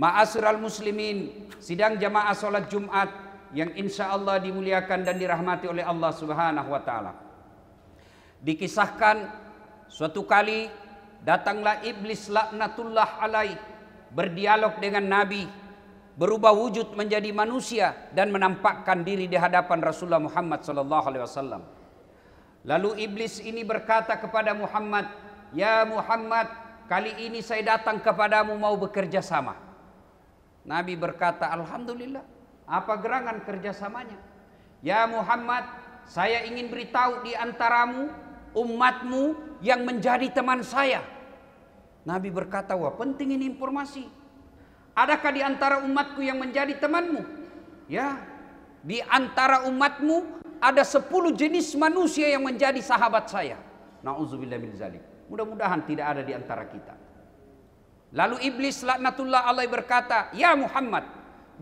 Ma'asyiral muslimin, sidang jamaah salat Jumat yang insya Allah dimuliakan dan dirahmati oleh Allah Subhanahu wa taala. Dikisahkan suatu kali datanglah iblis laknatullah alaih berdialog dengan Nabi, berubah wujud menjadi manusia dan menampakkan diri di hadapan Rasulullah Muhammad sallallahu alaihi wasallam. Lalu iblis ini berkata kepada Muhammad, "Ya Muhammad, kali ini saya datang kepadamu mau bekerja sama." Nabi berkata, "Alhamdulillah, apa gerangan kerjasamanya?" "Ya Muhammad, saya ingin beritahu di antaramu, umatmu yang menjadi teman saya." Nabi berkata, "Wah, penting ini informasi. Adakah di antara umatku yang menjadi temanmu?" "Ya, di antara umatmu ada 10 jenis manusia yang menjadi sahabat saya." Nauzubillah min zalik. Mudah-mudahan tidak ada di antara kita. Lalu iblis laknatullah alaih berkata, "Ya Muhammad,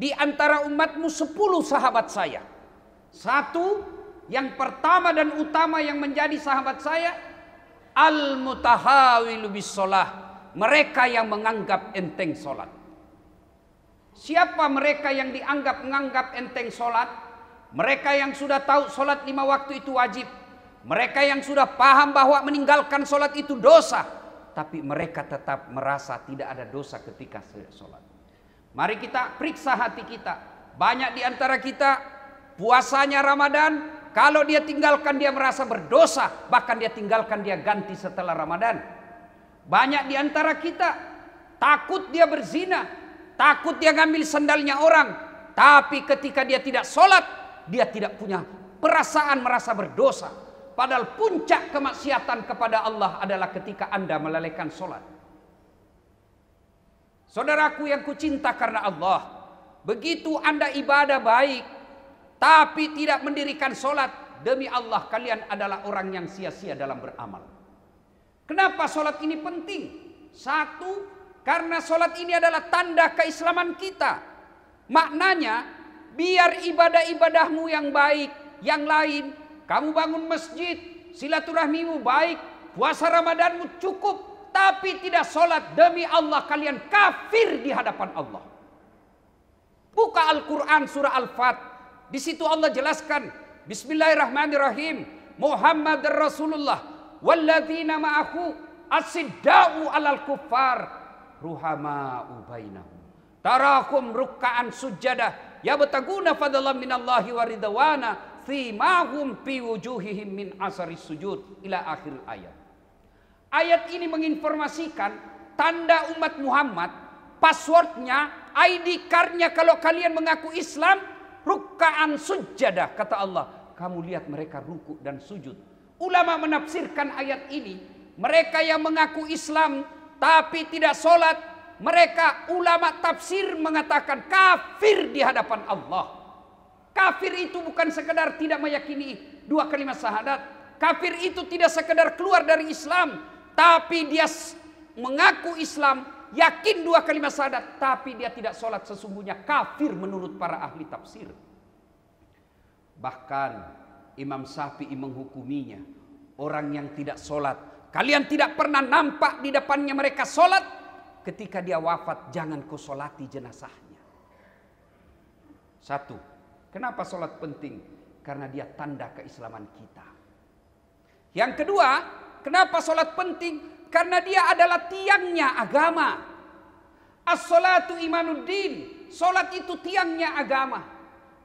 di antara umatmu 10 sahabat saya. Satu, yang pertama dan utama yang menjadi sahabat saya, al-mutahawilu bis sholah, mereka yang menganggap enteng sholat." Siapa mereka yang menganggap enteng sholat? Mereka yang sudah tahu sholat 5 waktu itu wajib. Mereka yang sudah paham bahwa meninggalkan sholat itu dosa, tapi mereka tetap merasa tidak ada dosa ketika sholat. Mari kita periksa hati kita. Banyak di antara kita puasanya Ramadan, kalau dia tinggalkan dia merasa berdosa, bahkan dia tinggalkan dia ganti setelah Ramadan. Banyak di antara kita takut dia berzina, takut dia ngambil sandalnya orang, tapi ketika dia tidak sholat, dia tidak punya perasaan merasa berdosa. Padahal puncak kemaksiatan kepada Allah adalah ketika Anda melalaikan sholat. Saudaraku yang kucinta karena Allah, begitu Anda ibadah baik, tapi tidak mendirikan sholat, demi Allah kalian adalah orang yang sia-sia dalam beramal. Kenapa sholat ini penting? Satu, karena sholat ini adalah tanda keislaman kita. Maknanya, biar ibadah-ibadahmu yang baik, yang lain, kamu bangun masjid, silaturahmimu baik, puasa Ramadanmu cukup, tapi tidak sholat, demi Allah kalian kafir di hadapan Allah. Buka Al-Quran surah Al-Fat, di situ Allah jelaskan, Bismillahirrahmanirrahim, Muhammad Rasulullah, walladzina ma'ahu asidda'u alal kuffar, ruhama'u bainahum, tarakum rukka'an sujjadah, yabtaguna fadlan minallahi wa ridwana, Fimahum fi wujuhihim min asaris sujud, ila akhir ayat. Ayat ini menginformasikan tanda umat Muhammad, passwordnya, ID cardnya kalau kalian mengaku Islam, rukkaan sujjadah, kata Allah. Kamu lihat mereka ruku dan sujud. Ulama menafsirkan ayat ini, mereka yang mengaku Islam tapi tidak sholat, mereka ulama tafsir mengatakan kafir di hadapan Allah. Kafir itu bukan sekedar tidak meyakini 2 kalimat syahadat. Kafir itu tidak sekedar keluar dari Islam, tapi dia mengaku Islam, yakin 2 kalimat syahadat, tapi dia tidak sholat, sesungguhnya kafir menurut para ahli tafsir. Bahkan Imam Syafi'i menghukuminya, orang yang tidak sholat, kalian tidak pernah nampak di depannya mereka sholat, ketika dia wafat jangan kau sholati jenazahnya. Satu, kenapa sholat penting? Karena dia tanda keislaman kita. Yang kedua, kenapa sholat penting? Karena dia adalah tiangnya agama. As-sholatu imanuddin. Sholat itu tiangnya agama.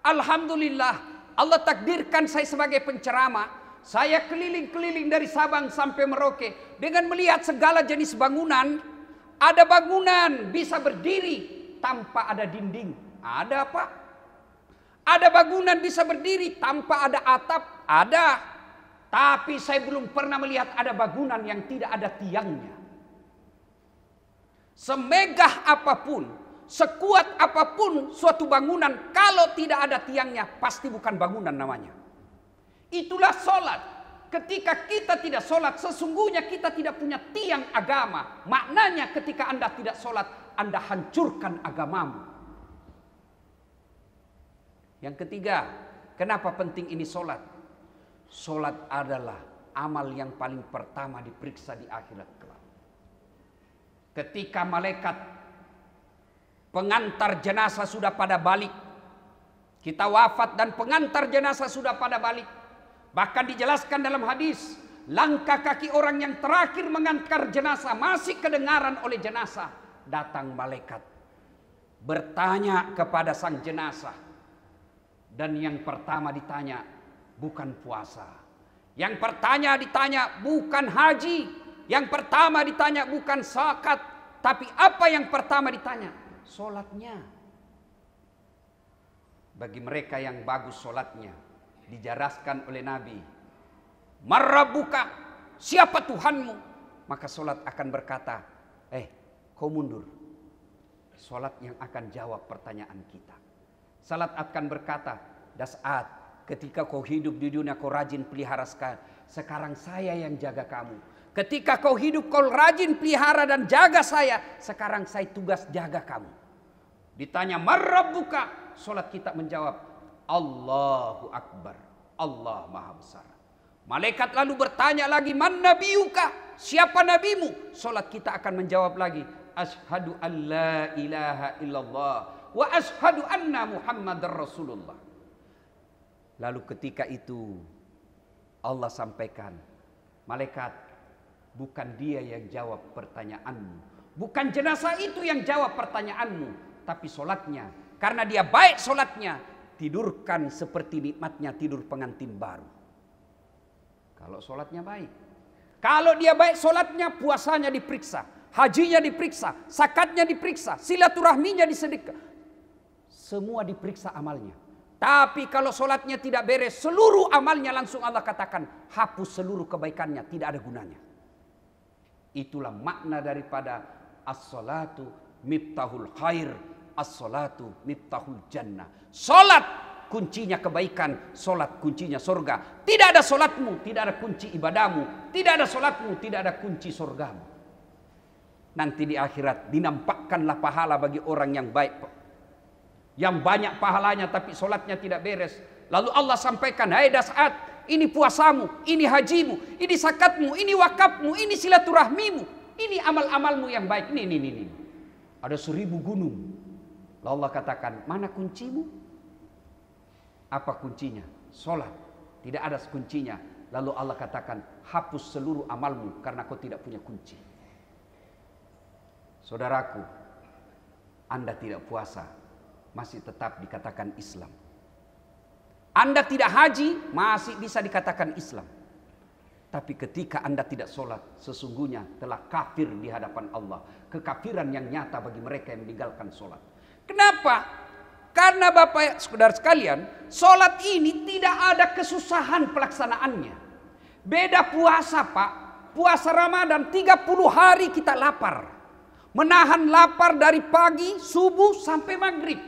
Alhamdulillah, Allah takdirkan saya sebagai penceramah. Saya keliling-keliling dari Sabang sampai Merauke dengan melihat segala jenis bangunan. Ada bangunan bisa berdiri tanpa ada dinding. Ada apa? Ada bangunan bisa berdiri tanpa ada atap, ada. Tapi saya belum pernah melihat ada bangunan yang tidak ada tiangnya. Semegah apapun, sekuat apapun suatu bangunan, kalau tidak ada tiangnya, pasti bukan bangunan namanya. Itulah sholat. Ketika kita tidak sholat, sesungguhnya kita tidak punya tiang agama. Maknanya ketika Anda tidak sholat, Anda hancurkan agamamu. Yang ketiga, kenapa penting ini sholat? Sholat adalah amal yang paling pertama diperiksa di akhirat kelak. Ketika malaikat pengantar jenazah sudah pada balik. Kita wafat dan pengantar jenazah sudah pada balik. Bahkan dijelaskan dalam hadis, langkah kaki orang yang terakhir mengantar jenazah masih kedengaran oleh jenazah. Datang malaikat bertanya kepada sang jenazah. Dan yang pertama ditanya bukan puasa. Yang pertama ditanya bukan haji. Yang pertama ditanya bukan zakat. Tapi apa yang pertama ditanya? Solatnya. Bagi mereka yang bagus solatnya, dijelaskan oleh Nabi, Marrabuka, siapa Tuhanmu? Maka solat akan berkata, kau mundur. Solat yang akan jawab pertanyaan kita. Salat akan berkata, Das'at, ketika kau hidup di dunia kau rajin pelihara sekarang saya yang jaga kamu. Ketika kau hidup kau rajin pelihara dan jaga saya, sekarang saya tugas jaga kamu. Ditanya Marrabuka, solat kita menjawab Allahu Akbar, Allah Maha Besar. Malaikat lalu bertanya lagi, Man nabiyuka, siapa nabimu? Solat kita akan menjawab lagi, Ashhadu an la ilaha illallah wa ashhadu anna Muhammadar Rasulullah. Lalu ketika itu Allah sampaikan, malaikat, bukan dia yang jawab pertanyaanmu, bukan jenazah itu yang jawab pertanyaanmu, tapi solatnya. Karena dia baik solatnya, tidurkan seperti nikmatnya tidur pengantin baru. Kalau solatnya baik. Kalau dia baik solatnya, puasanya diperiksa, hajinya diperiksa, zakatnya diperiksa, silaturahminya disedekah. Semua diperiksa amalnya. Tapi kalau solatnya tidak beres, seluruh amalnya langsung Allah katakan, hapus seluruh kebaikannya, tidak ada gunanya. Itulah makna daripada as-salatu miftahul khair. As-salatu miftahul jannah. Salat kuncinya kebaikan, salat kuncinya surga. Tidak ada salatmu, tidak ada kunci ibadahmu. Tidak ada salatmu, tidak ada kunci surgamu. Nanti di akhirat dinampakkanlah pahala bagi orang yang baik, yang banyak pahalanya tapi salatnya tidak beres. Lalu Allah sampaikan, hai Das'at, ini puasamu, ini hajimu, ini zakatmu, ini wakafmu, ini silaturahmimu, ini amal-amalmu yang baik. Ini. Ada 1000 gunung. Lalu Allah katakan, mana kuncimu? Apa kuncinya? Solat. Tidak ada kuncinya. Lalu Allah katakan, hapus seluruh amalmu karena kau tidak punya kunci. Saudaraku, Anda tidak puasa, masih tetap dikatakan Islam. Anda tidak haji, masih bisa dikatakan Islam. Tapi ketika Anda tidak sholat, sesungguhnya telah kafir di hadapan Allah. Kekafiran yang nyata bagi mereka yang meninggalkan sholat. Kenapa? Karena Bapak saudara sekalian, sholat ini tidak ada kesusahan pelaksanaannya. Beda puasa Pak. Puasa Ramadan 30 hari kita lapar. Menahan lapar dari pagi, subuh sampai maghrib.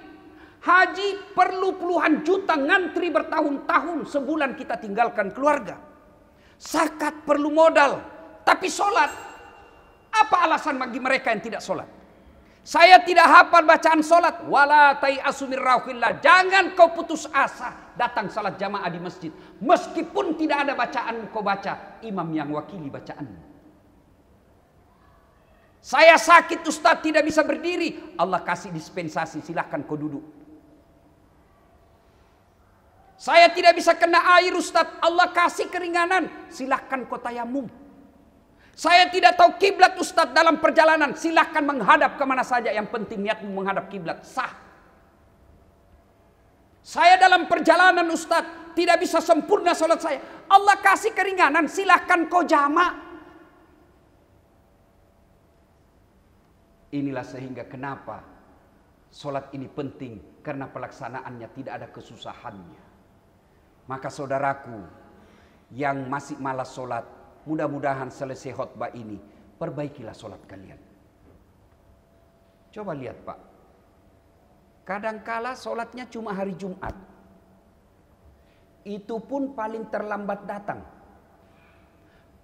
Haji perlu puluhan juta ngantri bertahun-tahun, sebulan kita tinggalkan keluarga. Zakat perlu modal. Tapi sholat, apa alasan bagi mereka yang tidak sholat? Saya tidak hafal bacaan sholat. Wala tai'asu min rauhillah. Jangan kau putus asa datang salat jamaah di masjid. Meskipun tidak ada bacaan kau baca, imam yang wakili bacaanmu. Saya sakit Ustaz, tidak bisa berdiri. Allah kasih dispensasi, silahkan kau duduk. Saya tidak bisa kena air Ustaz, Allah kasih keringanan, silahkan kau tayamum. Saya tidak tahu kiblat Ustaz dalam perjalanan, silahkan menghadap kemana saja, yang penting niatmu menghadap kiblat, sah. Saya dalam perjalanan Ustaz, tidak bisa sempurna sholat saya, Allah kasih keringanan, silahkan kau jamak. Inilah sehingga kenapa sholat ini penting, karena pelaksanaannya tidak ada kesusahannya. Maka saudaraku yang masih malas sholat, mudah-mudahan selesai khutbah ini, perbaikilah sholat kalian. Coba lihat Pak, kadangkala sholatnya cuma hari Jumat, itu pun paling terlambat datang,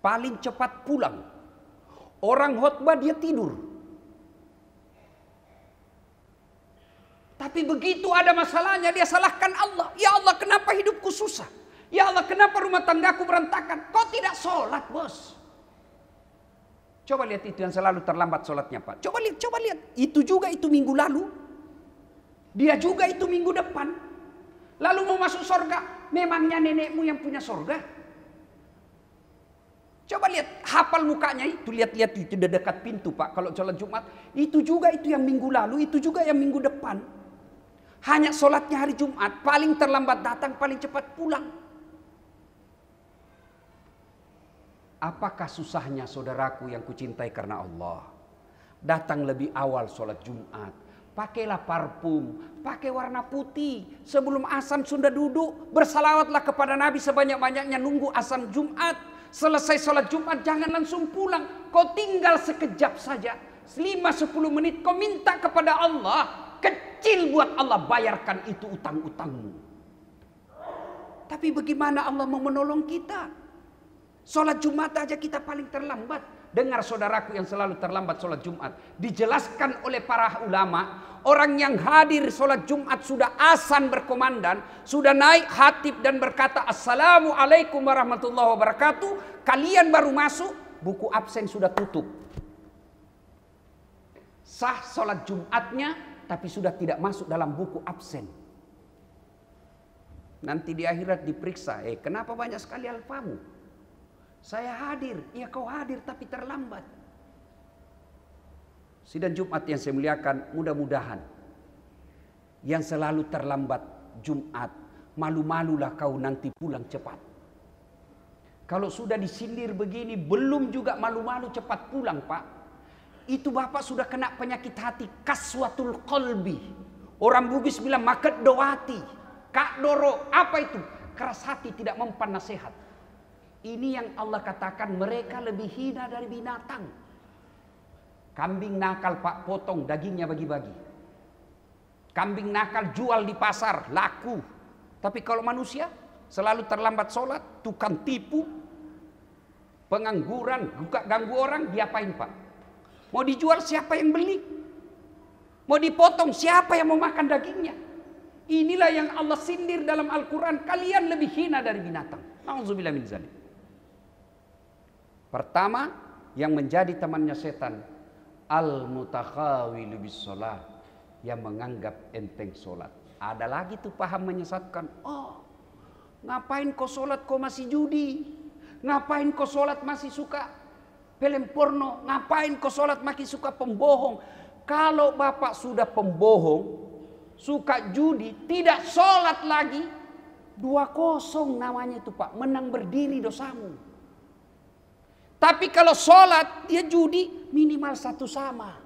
paling cepat pulang. Orang khutbah dia tidur. Tapi begitu ada masalahnya dia salahkan Allah. Ya Allah, kenapa hidupku susah? Ya Allah, kenapa rumah tanggaku berantakan? Kau tidak sholat bos. Coba lihat itu yang selalu terlambat sholatnya Pak. Coba lihat. Itu juga itu minggu lalu. Dia juga itu minggu depan. Lalu mau masuk surga. Memangnya nenekmu yang punya surga? Coba lihat, hafal mukanya itu, lihat-lihat itu di dekat pintu Pak. Kalau sholat Jumat, itu juga itu yang minggu lalu, itu juga yang minggu depan. Hanya sholatnya hari Jumat, paling terlambat datang, paling cepat pulang. Apakah susahnya saudaraku yang kucintai karena Allah? Datang lebih awal sholat Jumat. Pakailah parfum, pakai warna putih. Sebelum azan sudah duduk, bersalawatlah kepada Nabi sebanyak-banyaknya, nunggu azan Jumat. Selesai sholat Jumat jangan langsung pulang. Kau tinggal sekejap saja, 5-10 menit kau minta kepada Allah. Kecil buat Allah, bayarkan itu utang-utangmu. Tapi bagaimana Allah mau menolong kita? Sholat Jumat aja kita paling terlambat. Dengar saudaraku yang selalu terlambat sholat Jumat. Dijelaskan oleh para ulama. Orang yang hadir sholat Jumat sudah azan berkomandan. Sudah naik khatib dan berkata Assalamualaikum warahmatullahi wabarakatuh. Kalian baru masuk, buku absen sudah tutup. Sah sholat Jumatnya, tapi sudah tidak masuk dalam buku absen. Nanti di akhirat diperiksa. Kenapa banyak sekali alfamu? Saya hadir, ya kau hadir tapi terlambat. Sidang Jumat yang saya muliakan, mudah-mudahan yang selalu terlambat Jumat, malu-malulah kau nanti pulang cepat. Kalau sudah disindir begini, belum juga malu-malu cepat pulang Pak. Itu Bapak sudah kena penyakit hati, kaswatul qalbi. Orang Bugis bilang maket doati, kak doro, apa itu? Keras hati, tidak mempan nasihat. Ini yang Allah katakan mereka lebih hina dari binatang. Kambing nakal Pak, potong dagingnya bagi-bagi. Kambing nakal jual di pasar, laku. Tapi kalau manusia selalu terlambat sholat, tukang tipu, pengangguran, ganggu orang, diapain Pak? Mau dijual siapa yang beli? Mau dipotong siapa yang mau makan dagingnya? Inilah yang Allah sindir dalam Al-Quran. Kalian lebih hina dari binatang. Nauzubillah min dzalik. Pertama, yang menjadi temannya setan, al-mutakhawil bis shalah, yang menganggap enteng solat. Ada lagi tuh paham menyesatkan. Oh, ngapain kau solat kau masih judi? Ngapain kau solat masih suka film porno? Ngapain kau solat masih suka pembohong? Kalau Bapak sudah pembohong, suka judi, tidak solat lagi, 2-0 namanya itu Pak, menang berdiri dosamu. Tapi kalau sholat dia judi, minimal 1 sama.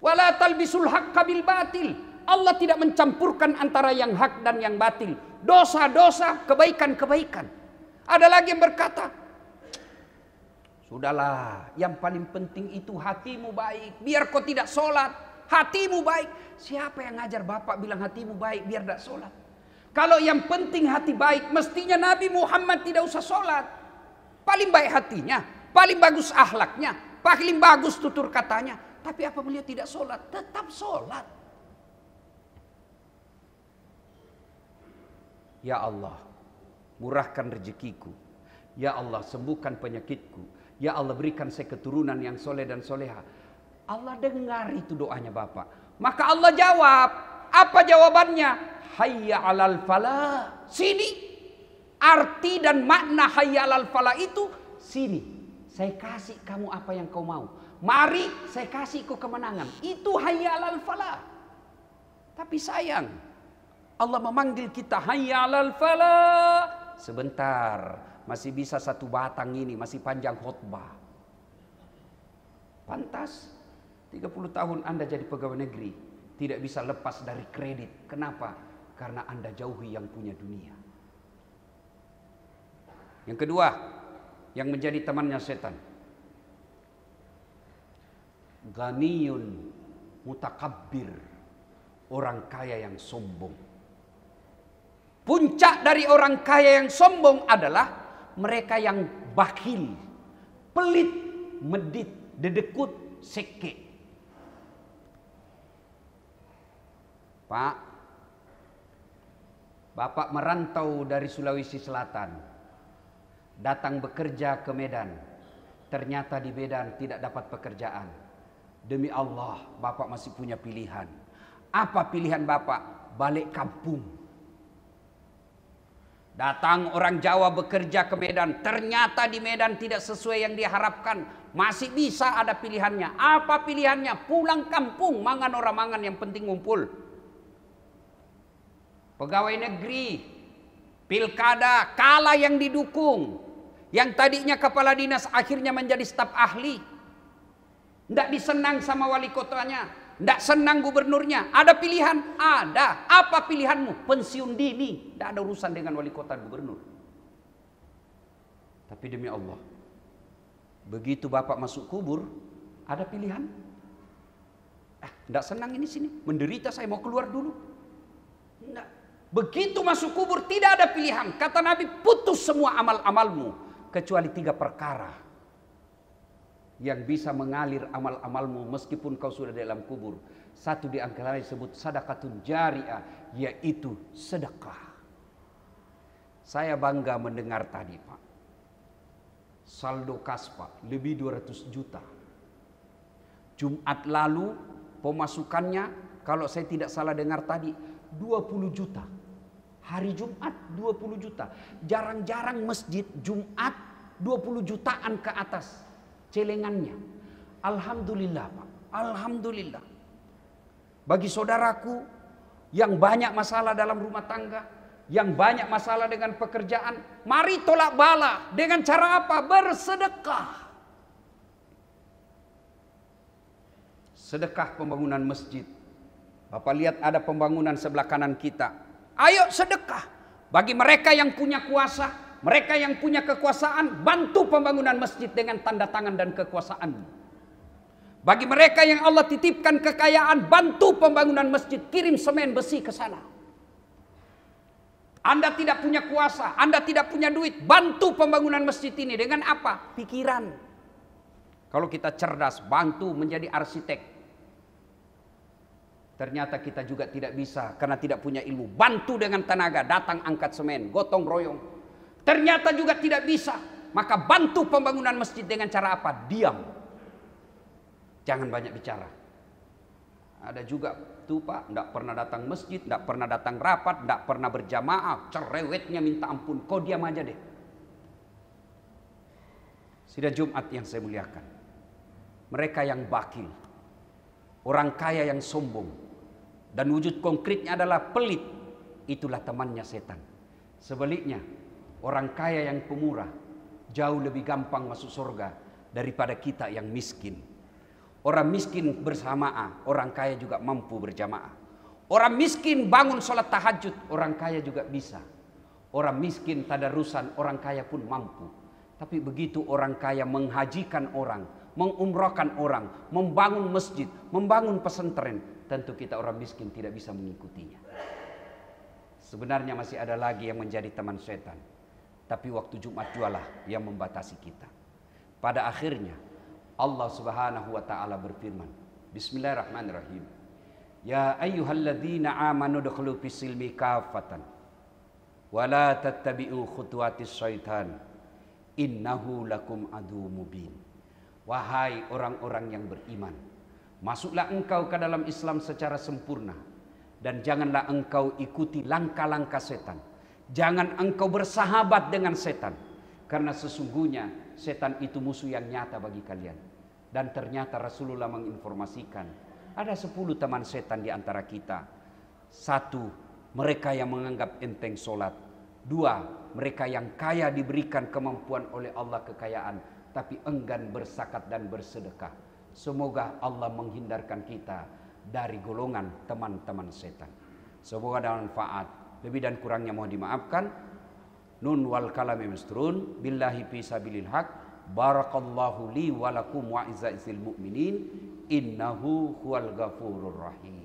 Wala talbisul haqqa bil batil. Allah tidak mencampurkan antara yang hak dan yang batil. Dosa-dosa, kebaikan-kebaikan. Ada lagi yang berkata, sudahlah, yang paling penting itu hatimu baik. Biar kau tidak sholat, hatimu baik. Siapa yang ngajar Bapak bilang hatimu baik biar tidak sholat? Kalau yang penting hati baik, mestinya Nabi Muhammad tidak usah sholat. Paling baik hatinya, paling bagus akhlaknya, paling bagus tutur katanya. Tapi apa beliau tidak sholat? Tetap sholat. Ya Allah, murahkan rezekiku. Ya Allah, sembuhkan penyakitku. Ya Allah, berikan saya keturunan yang soleh dan soleha. Allah dengar itu doanya Bapak. Maka Allah jawab. Apa jawabannya? Hayya alal falah. Sini. Arti dan makna hayya alal falah itu, sini. Saya kasih kamu apa yang kau mau. Mari saya kasih kau kemenangan. Itu hayya alal falah. Tapi sayang, Allah memanggil kita hayya alal falah. Sebentar, masih bisa 1 batang ini, masih panjang khutbah. Pantas 30 tahun Anda jadi pegawai negeri, tidak bisa lepas dari kredit. Kenapa? Karena Anda jauhi yang punya dunia. Yang kedua, yang menjadi temannya setan, ghaniyun mutakabbir, orang kaya yang sombong. Puncak dari orang kaya yang sombong adalah mereka yang bakhil, pelit, medit, dedekut, seke. Pak, Bapak merantau dari Sulawesi Selatan, datang bekerja ke Medan. Ternyata di Medan tidak dapat pekerjaan. Demi Allah, Bapak masih punya pilihan. Apa pilihan Bapak? Balik kampung. Datang orang Jawa bekerja ke Medan, ternyata di Medan tidak sesuai yang diharapkan. Masih bisa ada pilihannya. Apa pilihannya? Pulang kampung, mangan orang mangan, yang penting ngumpul. Pegawai negeri, pilkada, kalah yang didukung. Yang tadinya kepala dinas akhirnya menjadi staf ahli. Tidak disenang sama wali kotanya, tidak senang gubernurnya. Ada pilihan? Ada. Apa pilihanmu? Pensiun dini. Tidak ada urusan dengan wali kota gubernur. Tapi demi Allah, begitu Bapak masuk kubur, ada pilihan? Tidak senang ini sini, menderita, saya mau keluar dulu. Tidak. Begitu masuk kubur tidak ada pilihan. Kata Nabi, putus semua amal-amalmu kecuali 3 perkara yang bisa mengalir amal-amalmu meskipun kau sudah dalam kubur. Satu di antaranya disebut sadaqatun jariyah, yaitu sedekah. Saya bangga mendengar tadi, Pak. Saldo kas, Pak, lebih 200 juta. Jumat lalu pemasukannya, kalau saya tidak salah dengar tadi, 20 juta. Hari Jumat 20 juta. Jarang-jarang masjid Jumat 20 jutaan ke atas celengannya. Alhamdulillah, Pak. Alhamdulillah. Bagi saudaraku yang banyak masalah dalam rumah tangga, yang banyak masalah dengan pekerjaan, mari tolak bala dengan cara apa? Bersedekah. Sedekah pembangunan masjid. Bapak lihat ada pembangunan sebelah kanan kita. Ayo sedekah. Bagi mereka yang punya kuasa, mereka yang punya kekuasaan, bantu pembangunan masjid dengan tanda tangan dan kekuasaan. Bagi mereka yang Allah titipkan kekayaan, bantu pembangunan masjid, kirim semen besi ke sana. Anda tidak punya kuasa, Anda tidak punya duit, bantu pembangunan masjid ini dengan apa? Pikiran. Kalau kita cerdas, bantu menjadi arsitek. Ternyata kita juga tidak bisa karena tidak punya ilmu. Bantu dengan tenaga, datang angkat semen, gotong royong. Ternyata juga tidak bisa, maka bantu pembangunan masjid dengan cara apa? Diam. Jangan banyak bicara. Ada juga tuh Pak, tidak pernah datang masjid, tidak pernah datang rapat, tidak pernah berjamaah, cerewetnya minta ampun. Kau diam aja deh. Sidang Jumat yang saya muliakan, mereka yang bakil, orang kaya yang sombong, dan wujud konkretnya adalah pelit, itulah temannya setan. Sebaliknya, orang kaya yang pemurah jauh lebih gampang masuk surga daripada kita yang miskin. Orang miskin bersamaan, orang kaya juga mampu berjamaah. Orang miskin bangun sholat tahajud, orang kaya juga bisa. Orang miskin tadarusan, orang kaya pun mampu. Tapi begitu orang kaya menghajikan orang, mengumrahkan orang, membangun masjid, membangun pesantren, tentu kita orang miskin tidak bisa mengikutinya. Sebenarnya masih ada lagi yang menjadi teman setan, tapi waktu Jumat jualah yang membatasi kita. Pada akhirnya Allah Subhanahu wa taala berfirman, Bismillahirrahmanirrahim. Ya ayyuhalladzina amanu dukhulu fis-silmi kafatan wa la tattabi'u khutuwatis syaitan innahu lakum adu mubin. Wahai orang-orang yang beriman, masuklah engkau ke dalam Islam secara sempurna, dan janganlah engkau ikuti langkah-langkah setan. Jangan engkau bersahabat dengan setan, karena sesungguhnya setan itu musuh yang nyata bagi kalian. Dan ternyata Rasulullah menginformasikan ada 10 teman setan di antara kita. 1, mereka yang menganggap enteng sholat. 2, mereka yang kaya diberikan kemampuan oleh Allah kekayaan, tapi enggan berzakat dan bersedekah. Semoga Allah menghindarkan kita dari golongan teman-teman setan. Semoga ada manfaat. Lebih dan kurangnya mohon dimaafkan. Nun wal kalami misturun. Billahi fi sabilil haq. Barakallahu li walakum wa izza'izil mu'minin. Innahu huwal ghafurur rahim.